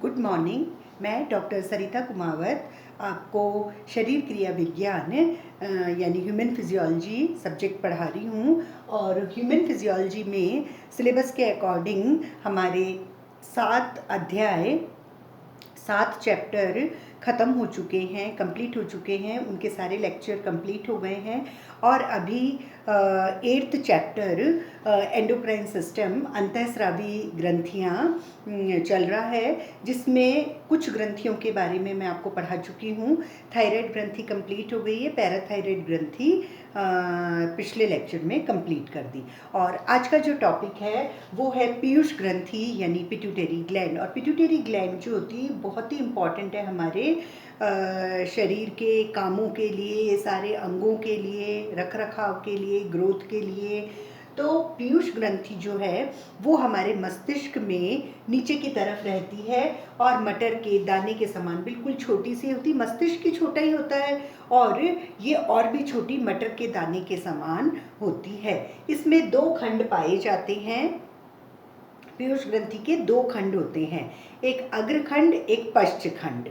Good morning. मैं doctor सरिता कुमावत आपको शरीर क्रिया विज्ञान यानी ह्यूमन फिजियोलॉजी सब्जेक्ट पढ़ा रही हूँ। और ह्यूमन फिजियोलॉजी में सिलेबस के अकॉर्डिंग हमारे 7 अध्याय 7 चैप्टर ख़त्म हो चुके हैं, कंप्लीट हो चुके हैं, उनके सारे लेक्चर कंप्लीट हो गए हैं। और अभी 8th चैप्टर एंडोक्राइन सिस्टम अंतःस्रावी ग्रंथियाँ चल रहा है, जिसमें कुछ ग्रंथियों के बारे में मैं आपको पढ़ा चुकी हूँ। थायराइड ग्रंथि कंप्लीट हो गई है, पैराथायराइड ग्रंथि पिछले लेक्चर में कंप्लीट कर दी। और आज का जो टॉपिक है वो है पीयूष ग्रंथि यानी पिट्यूटरी ग्लैंड। और पिट्यूटरी ग्लैंड जो होती है बहुत ही इम्पॉर्टेंट है हमारे शरीर के कामों के लिए, सारे अंगों के लिए, रख रखाव के लिए, ग्रोथ के लिए। तो पीयूष ग्रंथि जो है वो हमारे मस्तिष्क में नीचे की तरफ रहती है और मटर के दाने के समान बिल्कुल छोटी सी होती। मस्तिष्क ही छोटा ही होता है और ये और भी छोटी मटर के दाने के समान होती है। इसमें 2 खंड पाए जाते हैं। पीयूष ग्रंथि के 2 खंड होते हैं, एक अग्रखंड, एक पश्चखंड।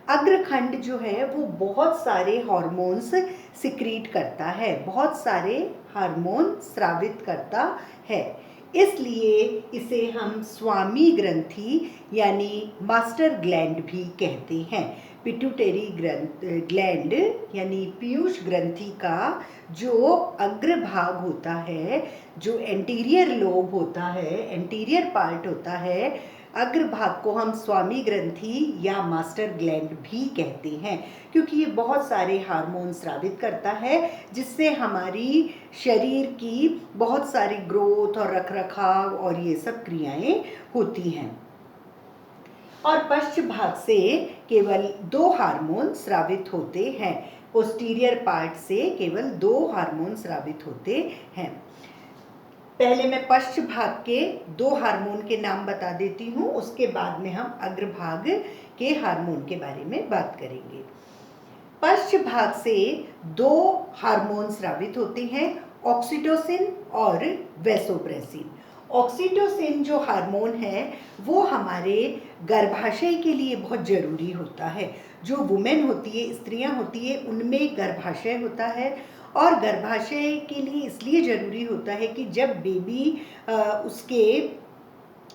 अग्रखंड जो है वो बहुत सारे हार्मोन्स सिक्रीट करता है, बहुत सारे हार्मोन स्रावित करता है, इसलिए इसे हम स्वामी ग्रंथि यानी मास्टर ग्लैंड भी कहते हैं। पिट्यूटरी ग्लैंड यानी पीयूष ग्रंथि का जो अग्रभाग होता है, जो एंटीरियर लोब होता है, एंटीरियर पार्ट होता है, अग्रभाग को हम स्वामी ग्रंथि या मास्टर ग्लैंड भी कहते हैं, क्योंकि ये बहुत सारे हार्मोन स्रावित करता है, जिससे हमारी शरीर की बहुत सारी ग्रोथ और रखरखाव और ये सब क्रियाएं होती हैं। और पश्च भाग से केवल 2 हार्मोन स्रावित होते हैं। पोस्टीरियर पार्ट से केवल 2 हार्मोन स्रावित होते हैं। पहले मैं पश्च भाग के 2 हार्मोन के नाम बता देती हूँ, उसके बाद में हम अग्रभाग के हार्मोन के बारे में बात करेंगे। पश्च भाग से 2 हार्मोन स्रावित होते हैं, ऑक्सीटोसिन और वैसोप्रेसिन। ऑक्सीटोसिन जो हार्मोन है वो हमारे गर्भाशय के लिए बहुत ज़रूरी होता है। जो वुमेन होती है, स्त्रियां होती है, उनमें गर्भाशय होता है और गर्भाशय के लिए इसलिए ज़रूरी होता है कि जब बेबी उसके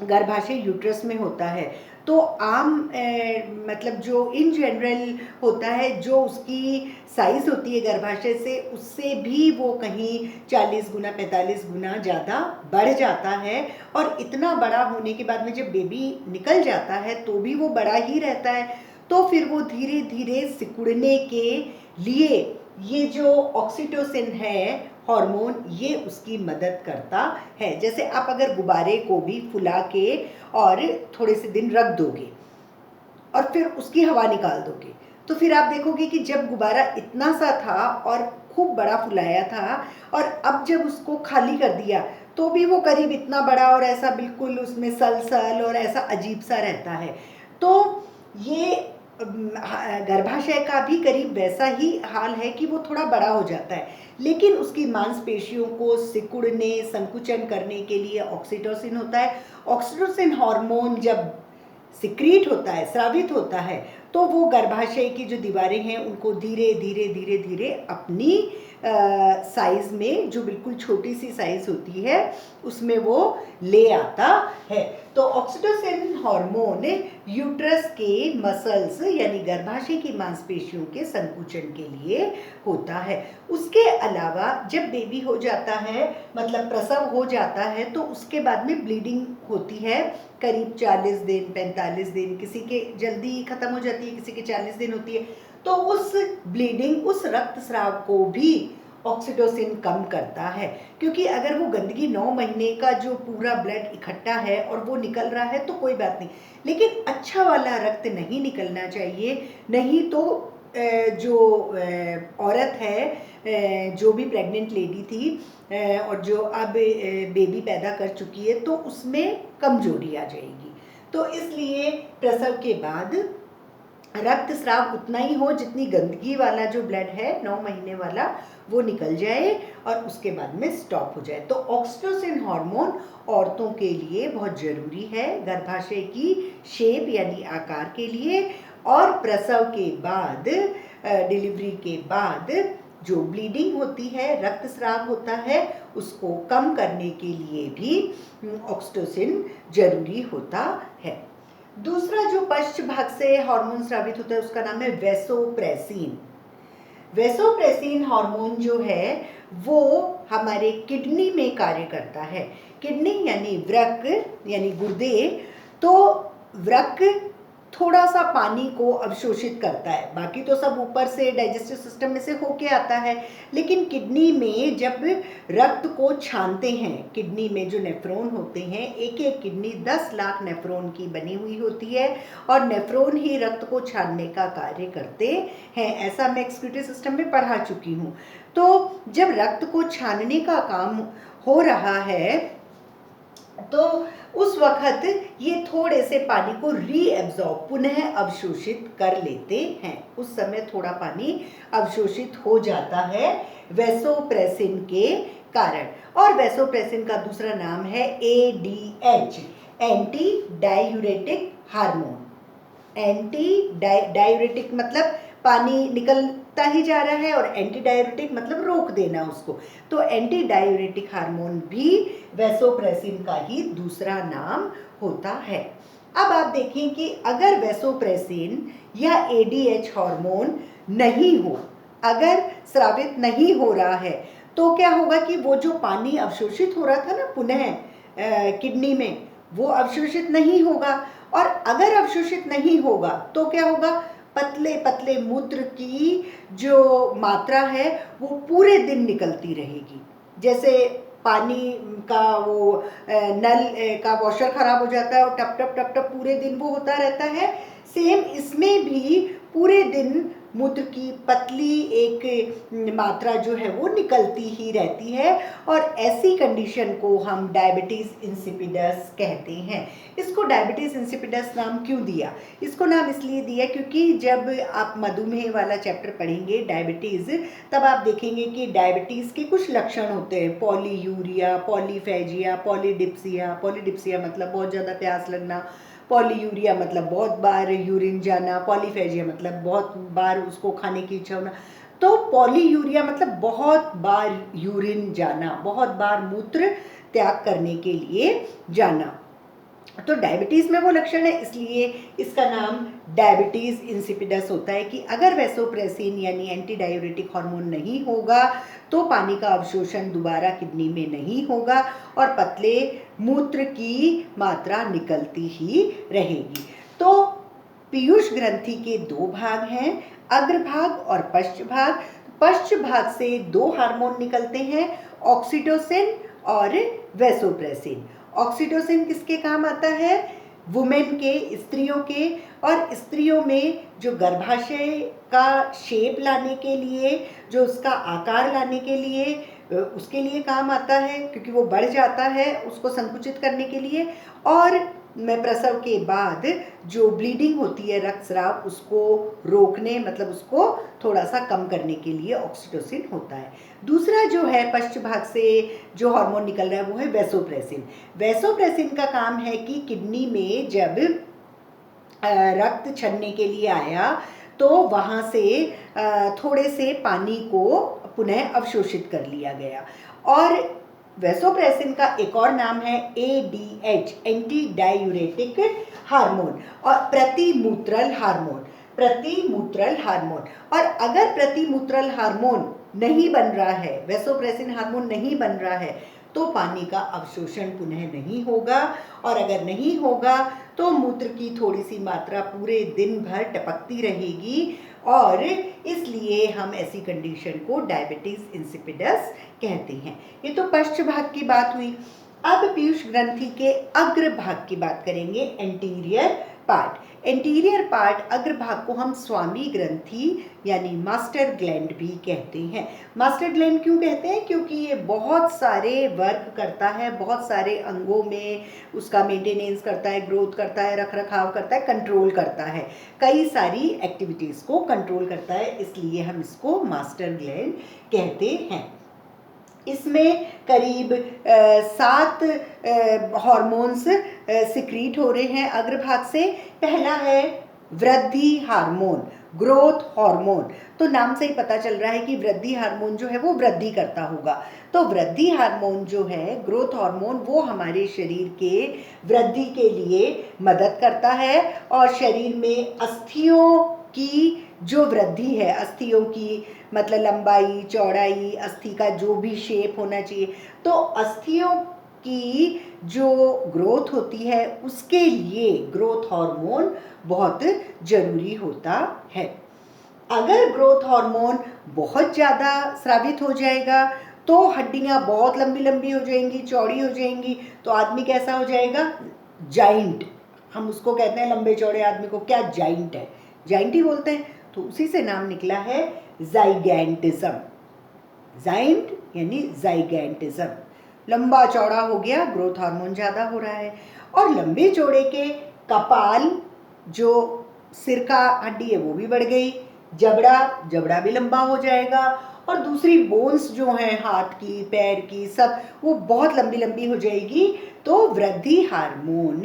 गर्भाशय यूट्रस में होता है तो आम मतलब जो इन जनरल होता है, जो उसकी साइज़ होती है गर्भाशय से, उससे भी वो कहीं 40 गुना 45 गुना ज़्यादा बढ़ जाता है। और इतना बड़ा होने के बाद में जब बेबी निकल जाता है तो भी वो बड़ा ही रहता है। तो फिर वो धीरे धीरे सिकुड़ने के लिए ये जो ऑक्सीटोसिन है हार्मोन, ये उसकी मदद करता है। जैसे आप अगर गुब्बारे को भी फुला के और थोड़े से दिन रख दोगे और फिर उसकी हवा निकाल दोगे, तो फिर आप देखोगे कि जब गुब्बारा इतना सा था और खूब बड़ा फुलाया था और अब जब उसको खाली कर दिया तो भी वो करीब इतना बड़ा और ऐसा बिल्कुल उसमें सल और ऐसा अजीब सा रहता है। तो ये गर्भाशय का भी करीब वैसा ही हाल है कि वो थोड़ा बड़ा हो जाता है, लेकिन उसकी मांसपेशियों को सिकुड़ने, संकुचन करने के लिए ऑक्सीटोसिन होता है। ऑक्सीटोसिन हार्मोन जब सिक्रीट होता है, स्रावित होता है, तो वो गर्भाशय की जो दीवारें हैं उनको धीरे धीरे धीरे धीरे अपनी साइज में, जो बिल्कुल छोटी सी साइज होती है, उसमें वो ले आता है। तो ऑक्सीटोसिन हार्मोन यूट्रस के मसल्स यानी गर्भाशय की मांसपेशियों के संकुचन के लिए होता है। उसके अलावा जब बेबी हो जाता है, मतलब प्रसव हो जाता है, तो उसके बाद में ब्लीडिंग होती है करीब 40 दिन 45 दिन, किसी के जल्दी ख़त्म हो जाती है, किसी के 40 दिन होती है। तो उस ब्लीडिंग, उस रक्तस्राव को भी ऑक्सीटोसिन कम करता है, क्योंकि अगर वो गंदगी 9 महीने का जो पूरा ब्लड इकट्ठा है और वो निकल रहा है तो कोई बात नहीं, लेकिन अच्छा वाला रक्त नहीं निकलना चाहिए। नहीं तो जो औरत है, जो भी प्रेग्नेंट लेडी थी और जो अब बेबी पैदा कर चुकी है, तो उसमें कमजोरी आ जाएगी। तो इसलिए प्रसव के बाद रक्तस्राव उतना ही हो जितनी गंदगी वाला जो ब्लड है 9 महीने वाला वो निकल जाए और उसके बाद में स्टॉप हो जाए। तो ऑक्सीटोसिन हार्मोन औरतों के लिए बहुत ज़रूरी है गर्भाशय की शेप यानी आकार के लिए, और प्रसव के बाद डिलीवरी के बाद जो ब्लीडिंग होती है, रक्तस्राव होता है, उसको कम करने के लिए भी ऑक्सीटोसिन जरूरी होता है। दूसरा जो पश्च भाग से हार्मोन स्रावित होता है उसका नाम है वैसोप्रेसिन। वैसोप्रेसिन हार्मोन जो है वो हमारे किडनी में कार्य करता है। किडनी यानी वृक्क यानी गुर्दे, तो वृक्क थोड़ा सा पानी को अवशोषित करता है, बाकी तो सब ऊपर से डाइजेस्टिव सिस्टम में से होके आता है, लेकिन किडनी में जब रक्त को छानते हैं, किडनी में जो नेफ्रॉन होते हैं, एक एक किडनी 10 लाख नेफ्रॉन की बनी हुई होती है और नेफ्रॉन ही रक्त को छानने का कार्य करते हैं, ऐसा मैं एक्सक्रीटरी सिस्टम में पढ़ा चुकी हूँ। तो जब रक्त को छानने का काम हो रहा है तो उस वक्त ये थोड़े से पानी को रीएब्जॉर्ब पुनः अवशोषित कर लेते हैं, उस समय थोड़ा पानी अवशोषित हो जाता है वैसोप्रेसिन के कारण। और वैसोप्रेसिन का दूसरा नाम है ADH, anti diuretic hormone. Anti diuretic मतलब पानी निकलता ही जा रहा है और एंटी डायूरेटिक मतलब रोक देना उसको, तो एंटी डायूरेटिक हार्मोन भी वैसोप्रेसिन का ही दूसरा नाम होता है। अब आप देखें कि अगर वैसोप्रेसिन या ADH हार्मोन नहीं हो, अगर स्रावित नहीं हो रहा है, तो क्या होगा कि वो जो पानी अवशोषित हो रहा था ना पुनः किडनी में, वो अवशोषित नहीं होगा, और अगर अवशोषित नहीं होगा तो क्या होगा, पतले पतले मूत्र की जो मात्रा है वो पूरे दिन निकलती रहेगी। जैसे पानी का वो नल का वॉशर खराब हो जाता है और टप टप टप टप पूरे दिन वो होता रहता है, सेम इसमें भी पूरे दिन मूत्र की पतली एक मात्रा जो है वो निकलती ही रहती है, और ऐसी कंडीशन को हम डायबिटीज़ इंसिपिडस कहते हैं। इसको डायबिटीज़ इंसिपिडस नाम क्यों दिया? इसको नाम इसलिए दिया क्योंकि जब आप मधुमेह वाला चैप्टर पढ़ेंगे डायबिटीज़, तब आप देखेंगे कि डायबिटीज़ के कुछ लक्षण होते हैं, पॉलीयूरिया, पॉलीफेजिया, पॉलीडिप्सिया। पॉलीडिप्सिया मतलब बहुत ज़्यादा प्यास लगना, पॉलीयूरिया मतलब बहुत बार यूरिन जाना, पॉलीफेजिया मतलब बहुत बार उसको खाने की इच्छा होना। तो पॉलीयूरिया मतलब बहुत बार यूरिन जाना, बहुत बार मूत्र त्याग करने के लिए जाना, तो डायबिटीज़ में वो लक्षण है, इसलिए इसका नाम डायबिटीज़ इंसिपिडस होता है कि अगर वैसोप्रेसिन यानी एंटी डायूरेटिक हार्मोन नहीं होगा तो पानी का अवशोषण दोबारा किडनी में नहीं होगा और पतले मूत्र की मात्रा निकलती ही रहेगी। तो पीयूष ग्रंथि के 2 भाग हैं, अग्रभाग और पश्च भाग। पश्च भाग से 2 हार्मोन निकलते हैं, ऑक्सीटोसिन और वैसोप्रेसिन। ऑक्सीटोसिन किसके काम आता है? वुमेन के, स्त्रियों के, और स्त्रियों में जो गर्भाशय का शेप लाने के लिए, जो उसका आकार लाने के लिए, उसके लिए काम आता है क्योंकि वो बढ़ जाता है उसको संकुचित करने के लिए, और में प्रसव के बाद जो ब्लीडिंग होती है, रक्तस्राव, उसको रोकने मतलब उसको थोड़ा सा कम करने के लिए ऑक्सीटोसिन होता है। दूसरा जो है पश्च भाग से जो हार्मोन निकल रहा है वो है वैसोप्रेसिन। वैसोप्रेसिन का काम है कि किडनी में जब रक्त छन्ने के लिए आया तो वहाँ से थोड़े से पानी को पुनः अवशोषित कर लिया गया। और वैसोप्रेसिन का एक और नाम है ADH, एंटी डायूरेटिक हार्मोन, और प्रतिमूत्रल हार्मोन। प्रतिमूत्रल हार्मोन, और अगर प्रतिमूत्रल हार्मोन नहीं बन रहा है, वैसोप्रेसिन हार्मोन नहीं बन रहा है, तो पानी का अवशोषण पुनः नहीं होगा, और अगर नहीं होगा तो मूत्र की थोड़ी सी मात्रा पूरे दिन भर टपकती रहेगी, और इसलिए हम ऐसी कंडीशन को डायबिटीज़ इंसिपिडस कहते हैं। ये तो पश्च भाग की बात हुई। अब पीयूष ग्रंथि के अग्र भाग की बात करेंगे, एंटीरियर पार्ट। एंटीरियर पार्ट अग्रभाग को हम स्वामी ग्रंथि यानी मास्टर ग्लैंड भी कहते हैं। मास्टर ग्लैंड क्यों कहते हैं? क्योंकि ये बहुत सारे वर्क करता है, बहुत सारे अंगों में उसका मेंटेनेंस करता है, ग्रोथ करता है, रख रखाव करता है, कंट्रोल करता है, कई सारी एक्टिविटीज़ को कंट्रोल करता है, इसलिए हम इसको मास्टर ग्लैंड कहते हैं। इसमें करीब 7 हार्मोन्स सिक्रीट हो रहे हैं अग्रभाग से। पहला है वृद्धि हार्मोन, ग्रोथ हार्मोन। तो नाम से ही पता चल रहा है कि वृद्धि हार्मोन जो है वो वृद्धि करता होगा। तो वृद्धि हार्मोन जो है, ग्रोथ हार्मोन, वो हमारे शरीर के वृद्धि के लिए मदद करता है और शरीर में अस्थियों की जो वृद्धि है, अस्थियों की मतलब लंबाई, चौड़ाई, अस्थि का जो भी शेप होना चाहिए, तो अस्थियों की जो ग्रोथ होती है उसके लिए ग्रोथ हार्मोन बहुत जरूरी होता है। अगर ग्रोथ हार्मोन बहुत ज़्यादा स्रावित हो जाएगा तो हड्डियाँ बहुत लंबी लंबी हो जाएंगी, चौड़ी हो जाएंगी, तो आदमी कैसा हो जाएगा? जाइंट। हम उसको कहते हैं लंबे चौड़े आदमी को क्या जाइंट है, जाइंट ही बोलते हैं। तो उसी से नाम निकला है जाइगैंटिज्म। जाइंट यानी जाइगैंटिज्म, लंबा चौड़ा हो गया, ग्रोथ हार्मोन ज़्यादा हो रहा है। और लंबे चौड़े के कपाल, जो सिर का हड्डी है वो भी बढ़ गई, जबड़ा भी लंबा हो जाएगा, और दूसरी बोन्स जो हैं हाथ की, पैर की, सब वो बहुत लंबी लंबी हो जाएगी। तो वृद्धि हार्मोन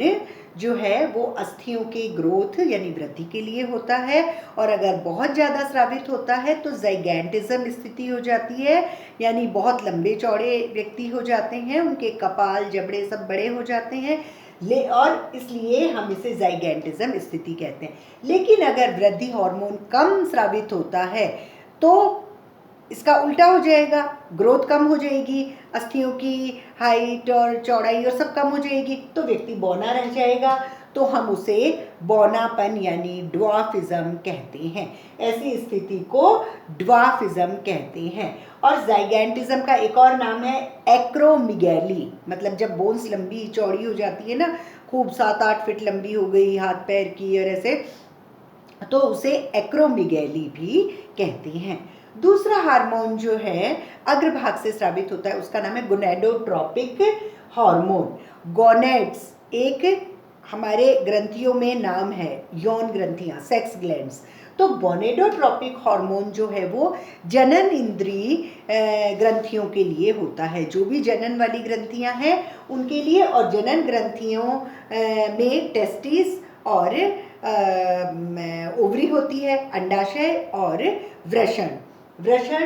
जो है वो अस्थियों के ग्रोथ यानी वृद्धि के लिए होता है, और अगर बहुत ज़्यादा स्रावित होता है तो जाइगैंटिज्म स्थिति हो जाती है, यानी बहुत लंबे चौड़े व्यक्ति हो जाते हैं, उनके कपाल, जबड़े सब बड़े हो जाते हैं, और इसलिए हम इसे जाइगैंटिज्म स्थिति कहते हैं। लेकिन अगर वृद्धि हार्मोन कम स्रावित होता है तो इसका उल्टा हो जाएगा, ग्रोथ कम हो जाएगी, अस्थियों की हाइट और चौड़ाई और सब कम हो जाएगी, तो व्यक्ति बौना रह जाएगा, तो हम उसे बौनापन यानी ड्वार्फिज्म कहते हैं। ऐसी स्थिति को ड्वार्फिज्म कहते हैं। और जाइगैंटिज्म का एक और नाम है एक्रोमिगैली, मतलब जब बोन्स लंबी चौड़ी हो जाती है ना, खूब 7-8 फीट लंबी हो गई हाथ पैर की और ऐसे, तो उसे एक्रोमिगैली भी कहते हैं। दूसरा हार्मोन जो है अग्रभाग से स्रावित होता है उसका नाम है गोनेडोट्रोपिक हार्मोन। गोनेड्स एक हमारे ग्रंथियों में नाम है, यौन ग्रंथियां, सेक्स ग्लैंड्स। तो गोनेडोट्रोपिक हार्मोन जो है वो जनन इंद्रिय ग्रंथियों के लिए होता है, जो भी जनन वाली ग्रंथियां हैं उनके लिए। और जनन ग्रंथियों में टेस्टिस और ओवरी होती है, अंडाशय और वृषण। वृषण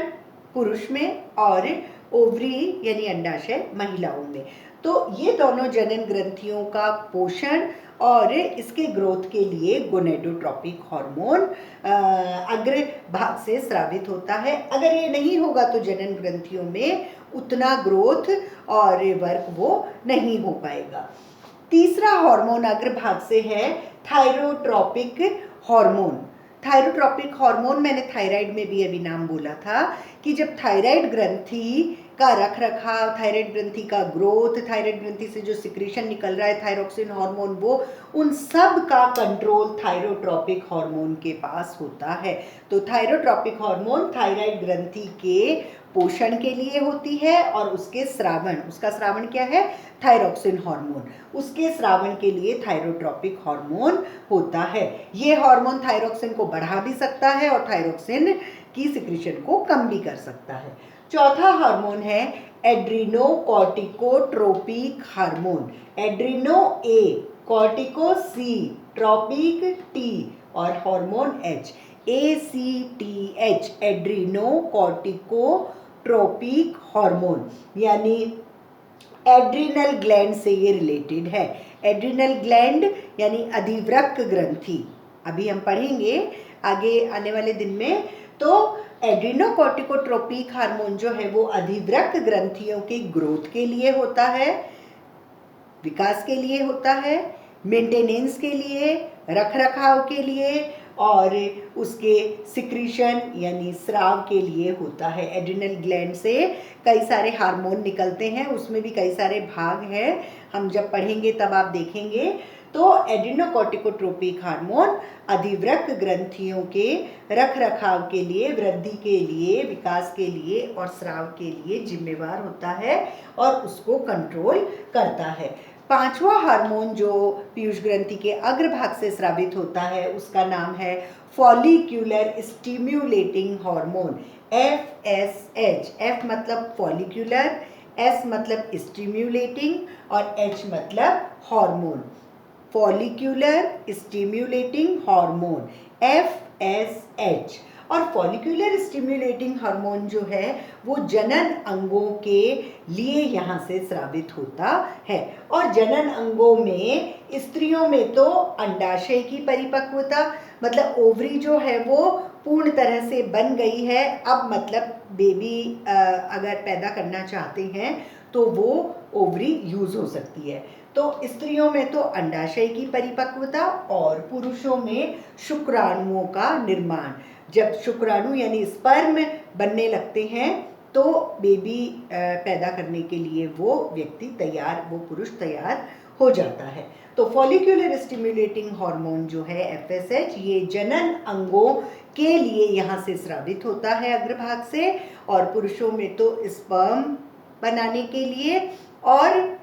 पुरुष में और ओवरी यानी अंडाशय महिलाओं में। तो ये दोनों जनन ग्रंथियों का पोषण और इसके ग्रोथ के लिए गोनेडोट्रोपिक हार्मोन अग्र भाग से स्रावित होता है। अगर ये नहीं होगा तो जनन ग्रंथियों में उतना ग्रोथ और वर्क वो नहीं हो पाएगा। तीसरा हार्मोन अग्रभाग से है थायरोट्रोपिक हार्मोन। थायरोट्रोपिक हार्मोन मैंने थायराइड में भी अभी नाम बोला था कि जब थायराइड ग्रंथि का रख रखाव, थायराइड ग्रंथि का ग्रोथ, थायराइड ग्रंथि से जो सिक्रीशन निकल रहा है थायरोक्सिन हार्मोन, वो उन सब का कंट्रोल थायरोट्रोपिक हार्मोन के पास होता है। तो थायरोट्रोपिक हार्मोन थायराइड ग्रंथि के पोषण के लिए होती है और उसके स्रावन, उसका स्रावन क्या है? थायरोक्सिन हार्मोन, उसके स्रावन के लिए थायरोट्रोपिक हार्मोन होता है। ये हार्मोन थायरोक्सिन को बढ़ा भी सकता है और थायरोक्सिन की सिक्रीशन को कम भी कर सकता है। चौथा हार्मोन है एड्रिनोकॉर्टिकोट्रोपिक हार्मोन। एड्रिनो ए, कॉर्टिको सी, ट्रोपिक टी और हार्मोन एच, ACTH, एड्रिनोकॉर्टिकोट्रोपिक हार्मोन, यानी एड्रिनल ग्लैंड से ये रिलेटेड है। एड्रिनल ग्लैंड यानी अधिवृक्क ग्रंथि, अभी हम पढ़ेंगे आगे आने वाले दिन में। तो एड्रिनोकॉर्टिकोट्रोपिक हार्मोन जो है वो अधिवृक्क ग्रंथियों की ग्रोथ के लिए होता है, विकास के लिए होता है, मेंटेनेंस के लिए, रख रखाव के लिए और उसके सिक्रीशन यानी स्राव के लिए होता है। एड्रिनल ग्लैंड से कई सारे हार्मोन निकलते हैं, उसमें भी कई सारे भाग हैं, हम जब पढ़ेंगे तब आप देखेंगे। तो एड्रेनोकॉर्टिकोट्रोपिक हार्मोन अधिवृक्क ग्रंथियों के रख रखाव के लिए, वृद्धि के लिए, विकास के लिए और स्राव के लिए जिम्मेवार होता है और उसको कंट्रोल करता है। पांचवा हार्मोन जो पीयूष ग्रंथि के अग्रभाग से स्रावित होता है उसका नाम है follicular stimulating hormone, FSH। F मतलब फॉलिक्यूलर, S मतलब स्टिम्युलेटिंग और H मतलब hormone. Follicular stimulating hormone FSH। और फॉलिक्यूलर स्टिम्युलेटिंग हार्मोन जो है वो जनन अंगों के लिए यहाँ से स्रावित होता है। और जनन अंगों में स्त्रियों में तो अंडाशय की परिपक्वता, मतलब ओवरी जो है वो पूर्ण तरह से बन गई है, अब मतलब बेबी अगर पैदा करना चाहते हैं तो वो ओवरी यूज हो सकती है। तो स्त्रियों में तो अंडाशय की परिपक्वता और पुरुषों में शुक्राणुओं का निर्माण। जब शुक्राणु यानी स्पर्म बनने लगते हैं तो बेबी पैदा करने के लिए वो व्यक्ति तैयार, वो पुरुष तैयार हो जाता है। तो फॉलिक्यूलर स्टिम्युलेटिंग हार्मोन जो है FSH, ये जनन अंगों के लिए यहाँ से स्रावित होता है अग्रभाग से, और पुरुषों में तो स्पर्म बनाने के लिए और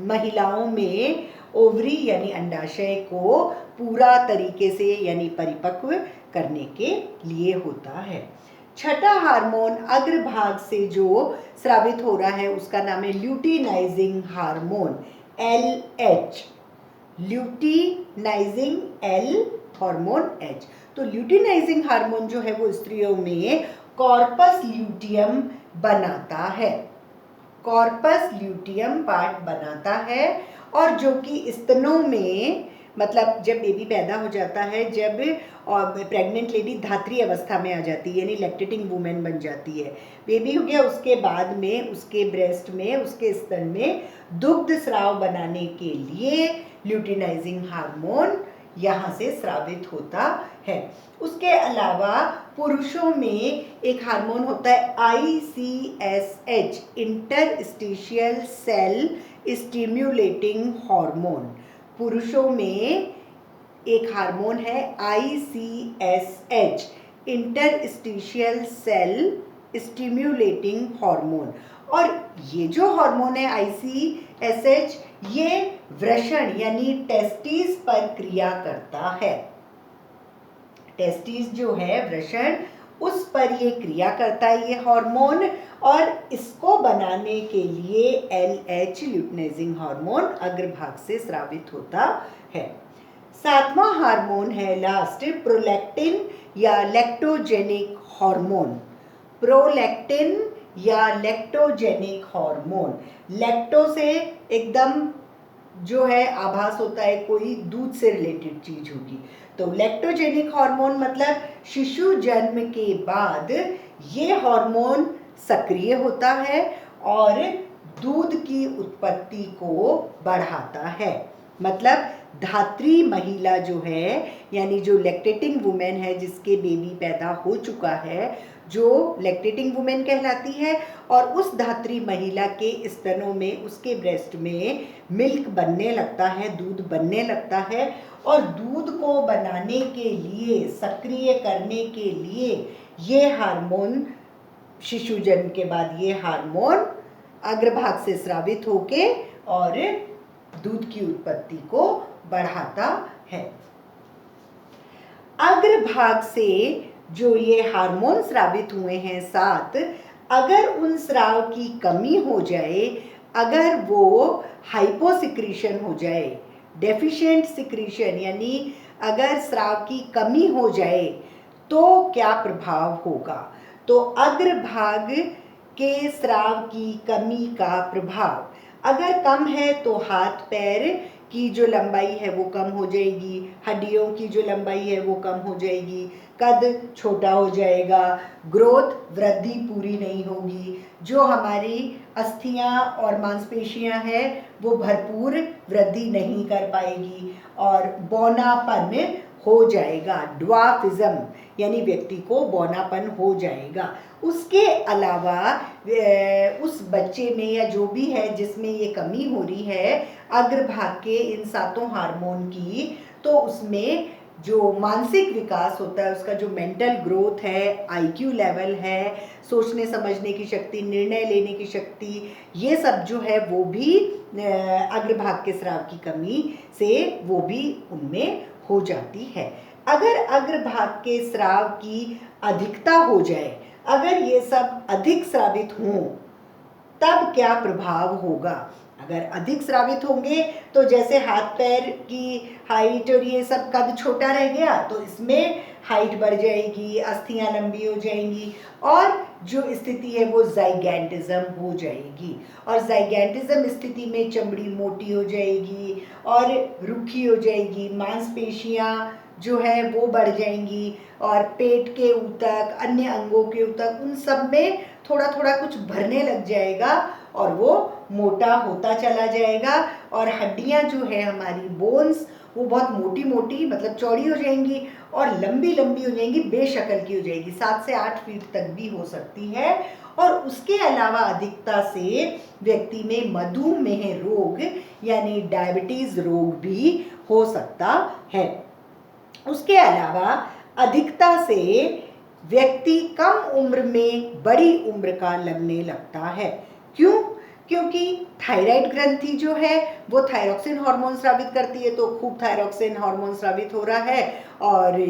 महिलाओं में ओवरी यानी अंडाशय को पूरा तरीके से यानी परिपक्व करने के लिए होता है। छठा हार्मोन अग्रभाग से जो स्रावित हो रहा है उसका नाम है luteinizing hormone, LH। Luteinising L, hormone H। तो ल्यूटिनाइजिंग हार्मोन जो है वो स्त्रियों में कॉर्पस ल्यूटियम बनाता है, कॉर्पस ल्यूटियम पार्ट बनाता है, और जो कि स्तनों में, मतलब जब बेबी पैदा हो जाता है, जब प्रेग्नेंट लेडी धात्री अवस्था में आ जाती है यानी लैक्टेटिंग वुमेन बन जाती है, बेबी हो गया, उसके बाद में उसके ब्रेस्ट में, उसके स्तन में दुग्ध स्राव बनाने के लिए ल्यूटिनाइजिंग हार्मोन यहाँ से स्रावित होता है। उसके अलावा पुरुषों में एक हार्मोन होता है ICSH, interstitial cell stimulating hormone. पुरुषों में एक हार्मोन है ICSH, interstitial cell stimulating hormone. और ये जो हार्मोन है ICSH, ये वृषण यानी टेस्टिस पर क्रिया करता है। टेस्टिस जो है वृषण, उस पर ये क्रिया करता है ये हार्मोन, और इसको बनाने के लिए LH ल्यूटिनाइजिंग हार्मोन अग्रभाग से स्रावित होता है। सातवां हार्मोन है लास्ट प्रोलैक्टिन या लैक्टोजेनिक हार्मोन। प्रोलैक्टिन या लैक्टोजेनिक हार्मोन, लैक्टो से एकदम जो है आभास होता है कोई दूध से रिलेटेड चीज होगी, तो लैक्टोजेनिक हार्मोन मतलब शिशु जन्म के बाद ये हार्मोन सक्रिय होता है और दूध की उत्पत्ति को बढ़ाता है। मतलब धात्री महिला जो है यानी जो लैक्टेटिंग वुमेन है, जिसके बेबी पैदा हो चुका है, जो लैक्टेटिंग वुमेन कहलाती है, और उस धात्री महिला के स्तनों में, उसके ब्रेस्ट में मिल्क बनने लगता है, दूध बनने लगता है, और दूध को बनाने के लिए, सक्रिय करने के लिए ये हार्मोन, शिशु जन्म के बाद ये हार्मोन अग्रभाग से स्रावित होके और दूध की उत्पत्ति को बढ़ाता है। अग्रभाग से जो ये हार्मोन स्रावित हुए हैं 7, अगर उन स्राव की कमी हो जाए, अगर वो हाइपोसिक्रीशन हो जाए, डेफिशिएंट सिक्रीशन यानी अगर स्राव की कमी हो जाए तो क्या प्रभाव होगा? तो अग्रभाग के स्राव की कमी का प्रभाव, अगर कम है तो हाथ पैर की जो लंबाई है वो कम हो जाएगी, हड्डियों की जो लंबाई है वो कम हो जाएगी, कद छोटा हो जाएगा, ग्रोथ वृद्धि पूरी नहीं होगी, जो हमारी अस्थियां और मांसपेशियां हैं वो भरपूर वृद्धि नहीं कर पाएगी, और बौनापन हो जाएगा, ड्वार्फिज्म यानी व्यक्ति को बौनापन हो जाएगा। उसके अलावा उस बच्चे में या जो भी है जिसमें ये कमी हो रही है अग्रभाग के इन 7 हार्मोन की, तो उसमें जो मानसिक विकास होता है, उसका जो मेंटल ग्रोथ है, आईक्यू लेवल है, सोचने समझने की शक्ति, निर्णय लेने की शक्ति, ये सब जो है वो भी अग्रभाग के स्राव की कमी से वो भी उनमें हो जाती है। अगर अग्रभाग के स्राव की अधिकता हो जाए, अगर ये सब अधिक स्रावित हों, तब क्या प्रभाव होगा? अगर अधिक स्रावित होंगे तो जैसे हाथ पैर की हाइट और ये सब कद छोटा रह गया तो इसमें हाइट बढ़ जाएगी, अस्थियां लंबी हो जाएंगी और जो स्थिति है वो ज़ाइगैंटिज्म हो जाएगी। और ज़ाइगैंटिज्म स्थिति में चमड़ी मोटी हो जाएगी और रुखी हो जाएगी, मांसपेशियां जो है वो बढ़ जाएंगी और पेट के ऊतक, अन्य अंगों के ऊतक, उन सब में थोड़ा थोड़ा कुछ भरने लग जाएगा और वो मोटा होता चला जाएगा और हड्डियां जो है हमारी बोन्स वो बहुत मोटी मोटी मतलब चौड़ी हो जाएंगी और लंबी लंबी हो जाएंगी, बेशक्ल की हो जाएगी, 7 से 8 फीट तक भी हो सकती है। और उसके अलावा अधिकता से व्यक्ति में मधुमेह रोग यानी डायबिटीज रोग भी हो सकता है। उसके अलावा अधिकता से व्यक्ति कम उम्र में बड़ी उम्र का लगने लगता है। क्यों? क्योंकि थायराइड ग्रंथि जो है वो थायरोक्सिन हार्मोन स्रावित करती है, तो खूब थायरोक्सिन हार्मोन स्रावित हो रहा है और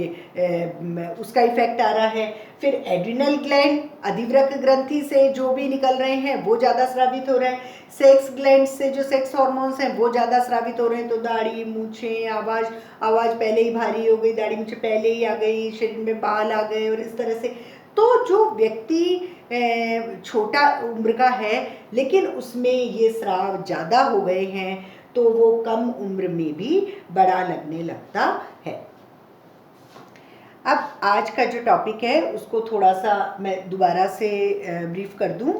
उसका इफेक्ट आ रहा है। फिर एड्रिनल ग्लैंड अधिवृक्क ग्रंथि से जो भी निकल रहे हैं वो ज़्यादा स्रावित हो रहे हैं। सेक्स ग्लैंड से जो सेक्स हार्मोन्स हैं वो ज़्यादा स्रावित हो रहे हैं, तो दाढ़ी, मूछें, आवाज़ पहले ही भारी हो गई, दाढ़ी मूछें पहले ही आ गई, शरीर में बाल आ गए और इस तरह से। तो जो व्यक्ति छोटा उम्र का है लेकिन उसमें ये स्राव ज़्यादा हो गए हैं तो वो कम उम्र में भी बड़ा लगने लगता है। अब आज का जो टॉपिक है उसको थोड़ा सा मैं दोबारा से ब्रीफ कर दूं।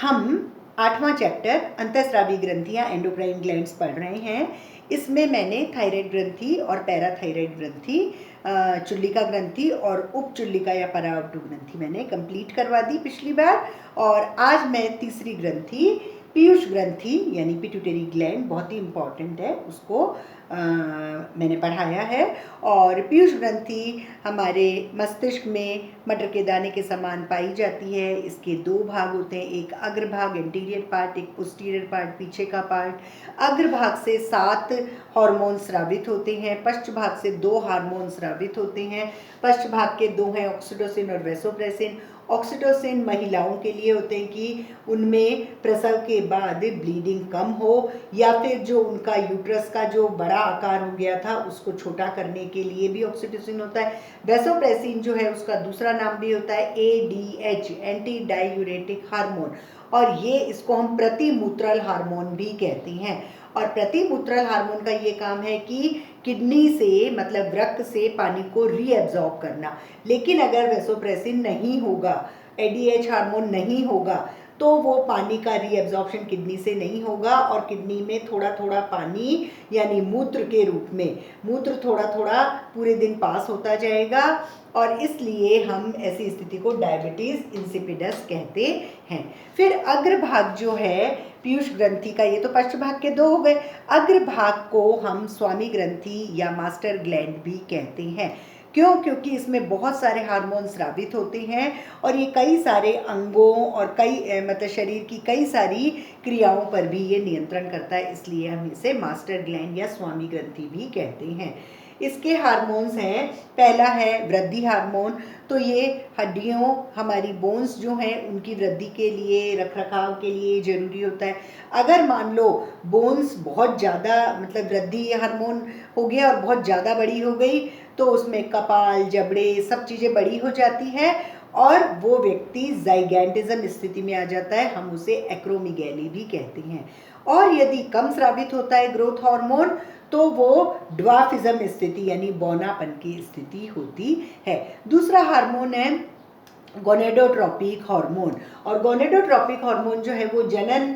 हम 8वां चैप्टर अंतःस्रावी ग्रंथियां एंडोक्राइन ग्लैंड्स पढ़ रहे हैं। इसमें मैंने थायराइड ग्रंथि और पैराथायराइड ग्रंथि, चुल्लिका ग्रंथि और उपचुल्लिका या परावटु ग्रंथि मैंने कंप्लीट करवा दी पिछली बार। और आज मैं तीसरी ग्रंथि पीयूष ग्रंथि यानी पिट्यूटरी ग्लैंड, बहुत ही इम्पॉर्टेंट है, उसको मैंने पढ़ाया है। और पीयूष ग्रंथि हमारे मस्तिष्क में मटर के दाने के समान पाई जाती है। इसके 2 भाग होते हैं, एक अग्रभाग एंटीरियर पार्ट, एक पोस्टीरियर पार्ट पीछे का पार्ट। अग्रभाग से 7 हार्मोन स्रावित होते हैं, पश्च भाग से 2 हार्मोन स्रावित होते हैं। पश्च भाग के 2 हैं ऑक्सीटोसिन और वैसोप्रेसिन। ऑक्सीटोसिन महिलाओं के लिए होते हैं कि उनमें प्रसव के बाद ब्लीडिंग कम हो या फिर जो उनका यूट्रस का जो बड़ा आकार हो गया था उसको छोटा करने के लिए भी ऑक्सीटोसिन होता है। वैसोप्रेसिन जो है उसका दूसरा नाम भी होता है ADH, एंटी डायूरेटिक हार्मोन, और ये इसको हम प्रतिमूत्रल हार्मोन भी कहते हैं। और प्रतिमूत्रल हार्मोन का ये काम है कि किडनी से मतलब वृक्क से पानी को रीएब्जॉर्ब करना। लेकिन अगर वैसोप्रेसिन नहीं होगा, ADH हार्मोन नहीं होगा, तो वो पानी का रीएब्जॉर्प्शन किडनी से नहीं होगा और किडनी में थोड़ा थोड़ा पानी यानी मूत्र के रूप में मूत्र थोड़ा थोड़ा पूरे दिन पास होता जाएगा और इसलिए हम ऐसी स्थिति को डायबिटीज इंसिपिडस कहते हैं। फिर अग्रभाग जो है पीयूष ग्रंथि का, ये तो पश्च भाग के 2 हो गए। अग्रभाग को हम स्वामी ग्रंथि या मास्टर ग्लैंड भी कहते हैं। क्यों? क्योंकि इसमें बहुत सारे हार्मोन स्रावित होते हैं और ये कई सारे अंगों और कई मतलब शरीर की कई सारी क्रियाओं पर भी ये नियंत्रण करता है, इसलिए हम इसे मास्टर ग्लैंड या स्वामी ग्रंथि भी कहते हैं। इसके हार्मोन्स हैं, पहला है वृद्धि हार्मोन, तो ये हड्डियों हमारी बोन्स जो हैं उनकी वृद्धि के लिए, रखरखाव के लिए ज़रूरी होता है। अगर मान लो बोन्स बहुत ज़्यादा मतलब वृद्धि हार्मोन हो गया और बहुत ज़्यादा बड़ी हो गई तो उसमें कपाल, जबड़े, सब चीज़ें बड़ी हो जाती हैं और वो व्यक्ति ज़ाइगैंटिज्म स्थिति में आ जाता है, हम उसे एक्रोमीगैली भी कहते हैं। और यदि कम स्रावित होता है ग्रोथ हार्मोन तो वो ड्वार्फिज्म स्थिति यानी बौनापन की स्थिति होती है। दूसरा हार्मोन है गोनेडोट्रोपिक हार्मोन, और गोनेडोट्रोपिक हार्मोन जो है वो जनन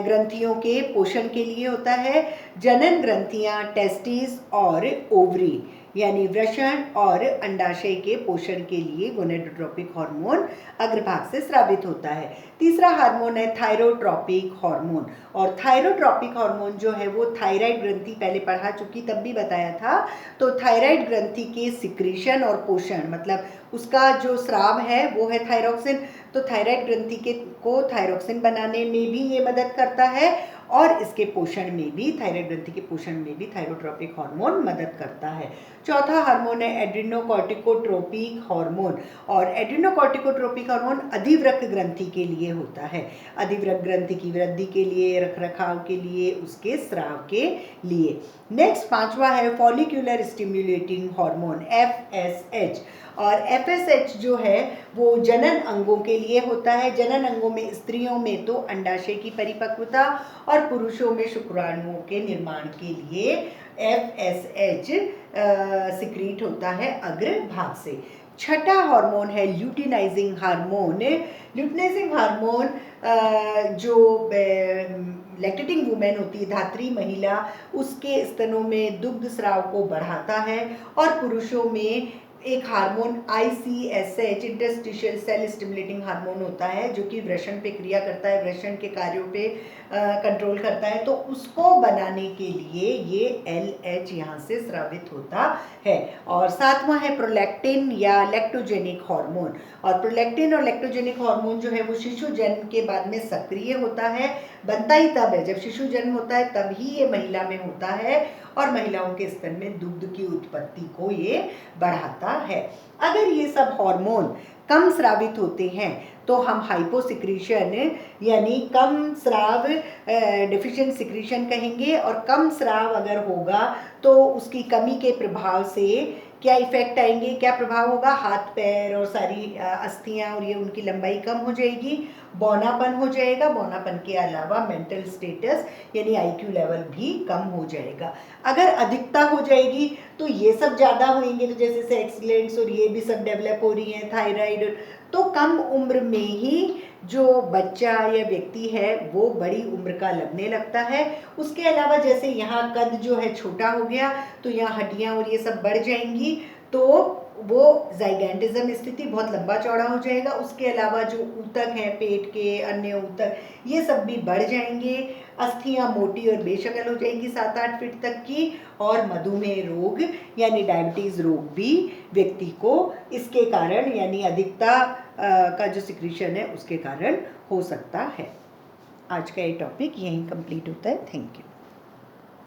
ग्रंथियों के पोषण के लिए होता है। जनन ग्रंथियां टेस्टिस और ओवरी यानी वृषण और अंडाशय के पोषण के लिए गोनेडोट्रोपिक हार्मोन अग्रभाग से स्रावित होता है। तीसरा हार्मोन है थायरोट्रोपिक हार्मोन, और थायरोट्रोपिक हार्मोन जो है वो थायराइड ग्रंथि, पहले पढ़ा चुकी तब भी बताया था, तो थायराइड ग्रंथि के सिक्रीशन और पोषण, मतलब उसका जो स्राव है वो है थायरोक्सिन, तो थायराइड ग्रंथि को थायरोक्सिन बनाने में भी ये मदद करता है, और इसके पोषण में भी, थायराइड ग्रंथि के पोषण में भी थायरोट्रोपिक हार्मोन मदद करता है। चौथा हार्मोन है एड्रिनोकॉर्टिकोट्रोपिक हार्मोन, और एड्रिनोकॉर्टिकोट्रोपिक हार्मोन अधिवृक्क ग्रंथि के लिए होता है, अधिवृक्क ग्रंथि की वृद्धि के लिए, रखरखाव के लिए, उसके स्राव के लिए। नेक्स्ट पांचवा है फॉलिक्यूलर स्टिम्युलेटिंग हार्मोन FSH, और FSH जो है वो जनन अंगों के लिए होता है। जनन अंगों में स्त्रियों में तो अंडाशय की परिपक्वता और पुरुषों में शुक्राणुओं के निर्माण के लिए FSH सिक्रीट होता है अग्र भाग से। छठा हार्मोन है ल्यूटिनाइजिंग हार्मोन। ल्यूटिनाइजिंग हार्मोन जो लैक्टेटिंग वुमेन होती है, धात्री महिला, उसके स्तनों में दुग्ध स्राव को बढ़ाता है, और पुरुषों में एक hormone ICSH interstitial cell stimulating hormone होता है, जो कि वृषण पे क्रिया करता है, वृषण के कार्यों पे कंट्रोल करता है, तो उसको बनाने के लिए ये LH यहाँ से स्रावित होता है। और सातवां है प्रोलैक्टिन या लैक्टोजेनिक हार्मोन, और प्रोलैक्टिन और लैक्टोजेनिक हार्मोन जो है वो शिशु जन्म के बाद में सक्रिय होता है, बनता ही तब है जब शिशु जन्म होता है, तब ही ये महिला में होता है, और महिलाओं के स्तन में दुग्ध की उत्पत्ति को ये बढ़ाता है। अगर ये सब हार्मोन कम स्रावित होते हैं तो हम हाइपोसिक्रीशन यानी कम स्राव डेफिशिएंट सिक्रीशन कहेंगे, और कम स्राव अगर होगा तो उसकी कमी के प्रभाव से क्या इफेक्ट आएंगे, क्या प्रभाव होगा, हाथ पैर और सारी अस्थियां और ये उनकी लंबाई कम हो जाएगी, बौनापन हो जाएगा, बौनापन के अलावा मेंटल स्टेटस यानी IQ लेवल भी कम हो जाएगा। अगर अधिकता हो जाएगी तो ये सब ज़्यादा होंगे, तो जैसे सेक्स ग्लैंड्स और ये भी सब डेवलप हो रही हैं, थायराइड, तो कम उम्र में ही जो बच्चा या व्यक्ति है वो बड़ी उम्र का लगने लगता है। उसके अलावा जैसे यहाँ कद जो है छोटा हो गया तो यहाँ हड्डियाँ और ये सब बढ़ जाएंगी, तो वो जाइगेंटिज्म स्थिति, बहुत लंबा चौड़ा हो जाएगा। उसके अलावा जो ऊतक हैं पेट के, अन्य ऊतक, ये सब भी बढ़ जाएंगे, अस्थियां मोटी और बेशकल हो जाएंगी 7-8 फीट तक की, और मधुमेह रोग यानी डायबिटीज़ रोग भी व्यक्ति को इसके कारण यानी अधिकता का जो सिक्रीशन है उसके कारण हो सकता है। आज का ये टॉपिक यहीं कंप्लीट होता है। Thank you.